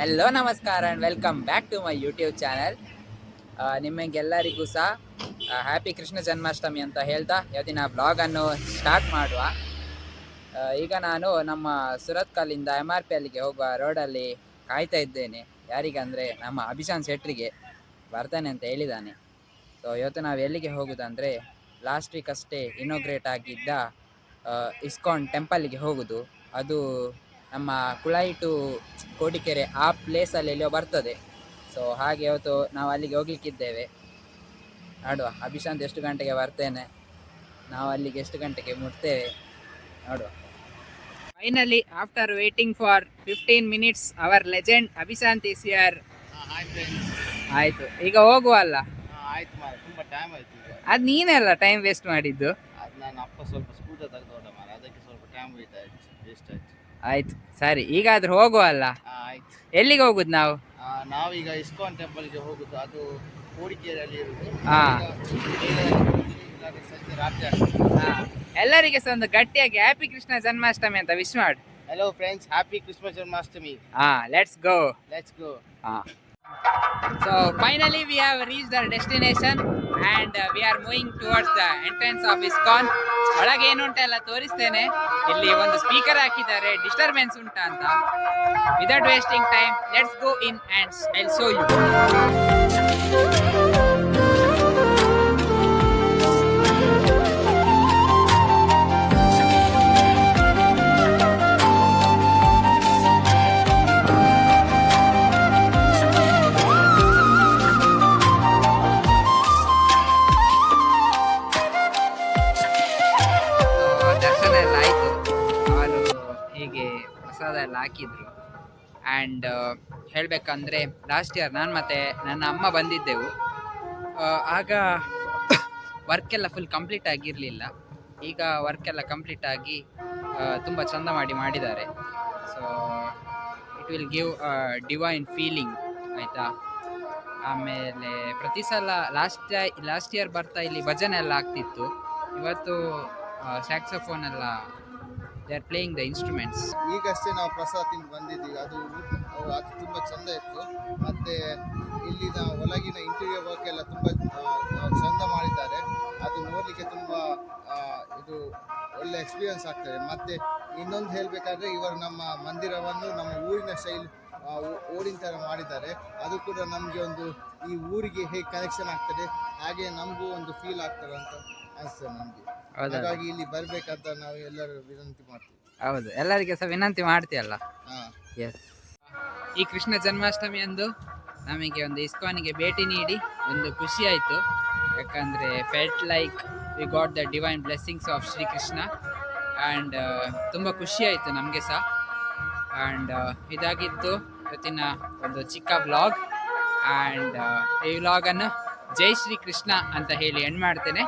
Hello ನಮಸ್ಕಾರ and welcome back to my YouTube channel. ನಿಮಗೆಲ್ಲರಿಗೂ ಸಹ ಹ್ಯಾಪಿ ಕೃಷ್ಣ ಜನ್ಮಾಷ್ಟಮಿ ಅಂತ ಹೇಳ್ತಾ ಇವತ್ತಿನ ಬ್ಲಾಗನ್ನು ಸ್ಟಾರ್ಟ್ ಮಾಡುವ. ಈಗ ನಾನು ನಮ್ಮ ಸುರತ್ಕಲ್ಲಿಂದ MRP ಅಲ್ಲಿಗೆ ಹೋಗುವ ರೋಡಲ್ಲಿ ಕಾಯ್ತಾ ಇದ್ದೇನೆ. ಯಾರಿಗಂದರೆ ನಮ್ಮ ಅಭಿಶಾಂತ್ ಶೆಟ್ರಿಗೆ ಬರ್ತಾನೆ ಅಂತ ಹೇಳಿದ್ದಾನೆ. ಸೊ ಇವತ್ತು ನಾವು ಎಲ್ಲಿಗೆ ಹೋಗೋದಂದರೆ ಲಾಸ್ಟ್ ವೀಕ್ ಅಷ್ಟೇ ಇನೋಗ್ರೇಟ್ ಆಗಿದ್ದ ಇಸ್ಕಾನ್ ಟೆಂಪಲ್ಗೆ ಹೋಗೋದು. ಅದು ನಮ್ಮ ಕುಳಾಯಿ ಟು ಕೋಡಿಕೆರೆ ಆ ಪ್ಲೇಸಲ್ಲಿ ಎಲ್ಲಿಯೋ ಬರ್ತದೆ. ಸೊ ಹಾಗೆ ಇವತ್ತು ನಾವು ಅಲ್ಲಿಗೆ ಹೋಗ್ಲಿಕ್ಕಿದ್ದೇವೆ. ನೋಡುವ ಅಭಿಶಾಂತ್ ಎಷ್ಟು ಗಂಟೆಗೆ ಬರ್ತೇನೆ, ನಾವು ಅಲ್ಲಿಗೆ ಎಷ್ಟು ಗಂಟೆಗೆ ಮುಟ್ತೇವೆ ನೋಡುವ. Finally after waiting for 15 minutes our legend Abhishant is here. ಆಯ್ತು, ಈಗ ಹೋಗುವ ಅಲ್ಲ? ಆಯ್ತು ಮಾರ, ತುಂಬಾ ಟೈಮ್ ಆಯ್ತು. ಅದು ನೀನೆಲ್ಲ ಟೈಮ್ ವೇಸ್ಟ್ ಮಾಡಿದ್ದು. ಅದು ನನ್ನ ಅಪ್ಪ ಸ್ವಲ್ಪ ಸ್ಕೂಟರ್ ತೆಗೆದೋಡ ಮಾರ, ಅದಕ್ಕೆ ಸ್ವಲ್ಪ ಟೈಮ್ ವೇಸ್ಟ್ ಆಯ್ತು. ಆಯ್ತು ಸರಿ, ಈಗಾದ್ರೂ ಹೋಗುವ ಅಲ್ಲ? ಆಯ್ತು. ಎಲ್ಲಿಗೆ ಹೋಗುದು ನಾವು? ನಾವೀಗ ಇಸ್ಕಾನ್ ಟೆಂಪಲ್ಗೆ ಹೋಗುದು. ಅದು ಕೋಡಿಕೇರಿಯಲ್ಲಿ ಇರುವುದು. ಸಂಜೆ ರಾತ್ರಿ ಆಗ್ತದೆ. ಎಲ್ಲರಿಗೆ ಸಹ ಒಂದು ಗಟ್ಟಿಯಾಗಿ ಹ್ಯಾಪಿ ಕೃಷ್ಣ ಜನ್ಮಾಷ್ಟಮಿ ಅಂತ ವಿಶ್ ಮಾಡು. Hello friends, happy Krishna Janmashtami. Let's go. Ah. So finally we have reached our destination and we are moving towards the entrance of ISKCON. ಒಳಗೆ ಏನು ಉಂಟ ಎಲ್ಲ ತೋರಿಸ್ತೇನೆ. ಇಲ್ಲಿ ಒಂದು ಸ್ಪೀಕರ್ ಹಾಕಿದ್ದಾರೆ, ಡಿಸ್ಟರ್ಬೆನ್ಸ್ ಉಂಟಾ ಅಂತ. Without wasting time let's go in and I'll show you. ದರ್ಶನ ಎಲ್ಲ ಆಯಿತು. ಅವರು ಹೀಗೆ ಪ್ರಸಾದ ಎಲ್ಲ ಹಾಕಿದ್ರು. ಆ್ಯಂಡ್ ಹೇಳಬೇಕಂದ್ರೆ ಲಾಸ್ಟ್ ಇಯರ್ ನಾನು ಮತ್ತು ನನ್ನ ಅಮ್ಮ ಬಂದಿದ್ದೆವು. ಆಗ ವರ್ಕ್ ಎಲ್ಲ ಫುಲ್ ಕಂಪ್ಲೀಟ್ ಆಗಿರಲಿಲ್ಲ. ಈಗ ವರ್ಕ್ ಎಲ್ಲ ಕಂಪ್ಲೀಟ್ ಆಗಿ ತುಂಬ ಚಂದ ಮಾಡಿದ್ದಾರೆ. So it will give divine feeling, ಆಯಿತಾ. ಆಮೇಲೆ ಪ್ರತಿ ಸಲ ಲಾಸ್ಟ್ ಇಯರ್ ಬರ್ತಾ ಇಲ್ಲಿ ಭಜನೆ ಎಲ್ಲ ಆಗ್ತಿತ್ತು. ಇವತ್ತು ಸ್ಯಾಕ್ಸೋಫೋನ್ ಎಲ್ಲ they are playing the instruments. ಈಗಷ್ಟೇ ನಾವು ಪ್ರಸಾದ ತಿಂದು ಬಂದಿದ್ದೀವಿ. ಅದು ತುಂಬ ಚಂದ ಇತ್ತು. ಮತ್ತು ಇಲ್ಲಿನ ಒಳಗಿನ ಇಂಟೀರಿಯರ್ ವರ್ಕ್ ಎಲ್ಲ ತುಂಬ ಚಂದ ಮಾಡಿದ್ದಾರೆ. ಅದು ನೋಡಲಿಕ್ಕೆ ತುಂಬ ಇದು ಒಳ್ಳೆ ಎಕ್ಸ್ಪೀರಿಯನ್ಸ್ ಆಗ್ತದೆ. ಮತ್ತು ಇನ್ನೊಂದು ಹೇಳಬೇಕಾದ್ರೆ ಇವರು ನಮ್ಮ ಮಂದಿರವನ್ನು ನಮ್ಮ ಊರಿನ ಶೈಲಿ ಓಡಿನ ಥರ ಮಾಡಿದ್ದಾರೆ. ಅದು ಕೂಡ ನಮಗೆ ಒಂದು ಈ ಊರಿಗೆ ಹೇಗೆ ಕನೆಕ್ಷನ್ ಆಗ್ತದೆ ಹಾಗೆ ನಮಗೂ ಒಂದು ಫೀಲ್ ಆಗ್ತದೆ ಅಂತ ಅನಿಸ್ತದೆ ನಮಗೆ. ಹಾಗಾಗಿ ಇಲ್ಲಿ ಬರ್ಬೇಕಂತ ನಾವು ಎಲ್ಲರೂ ವಿನಂತಿ ಮಾಡ್ತೀವಿ. ಹೌದು, ಎಲ್ಲರಿಗೆ ಸಹ ವಿನಂತಿ ಮಾಡ್ತೀಯಲ್ಲ? ಎಸ್. ಈ ಕೃಷ್ಣ ಜನ್ಮಾಷ್ಟಮಿ ಅಂದು ನಮಗೆ ಒಂದು ಇಸ್ಕಾನಿಗೆ ಭೇಟಿ ನೀಡಿ ಒಂದು ಖುಷಿ ಆಯಿತು. ಯಾಕಂದರೆ felt like we got the divine blessings of Shrikrishna. And ತುಂಬ ಖುಷಿ ಆಯಿತು ನಮಗೆ ಸಹ. ಆ್ಯಂಡ್ ಇದಾಗಿತ್ತು ಇವತ್ತಿನ ಒಂದು ಚಿಕ್ಕ ವ್ಲಾಗ್. ಆ್ಯಂಡ್ ಈ ವ್ಲಾಗನ್ನು ಜೈ ಶ್ರೀ ಕೃಷ್ಣ ಅಂತ ಹೇಳಿ ಎಂಡ್ ಮಾಡ್ತೇನೆ.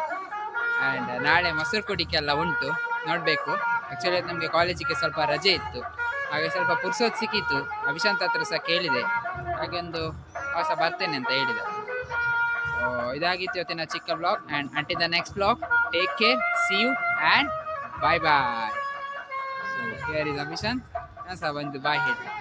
ಆ್ಯಂಡ್ ನಾಳೆ ಮೊಸರು ಕುಡಿಕೆಲ್ಲ ಉಂಟು, ನೋಡಬೇಕು. ಆ್ಯಕ್ಚುಲಿ ನಮಗೆ ಕಾಲೇಜಿಗೆ ಸ್ವಲ್ಪ ರಜೆ ಇತ್ತು, ಹಾಗೆ ಸ್ವಲ್ಪ ಪುರ್ಸೋದು ಸಿಕ್ಕಿತ್ತು. ಅಭಿಶಾಂತ್ ಹತ್ರ ಸಹ ಕೇಳಿದೆ, ಹಾಗೆ ಒಂದು ಹೊಸ ಬರ್ತೇನೆ ಅಂತ ಹೇಳಿದ. ಸೊ ಇದಾಗಿತ್ತು ಇವತ್ತಿನ ಚಿಕ್ಕ vlog. And until the next vlog, take care, see you and bye bye. So here is Abhishant. ನಾನು ಸಹ ಒಂದು ಬಾಯ್ ಹೇಳಿ.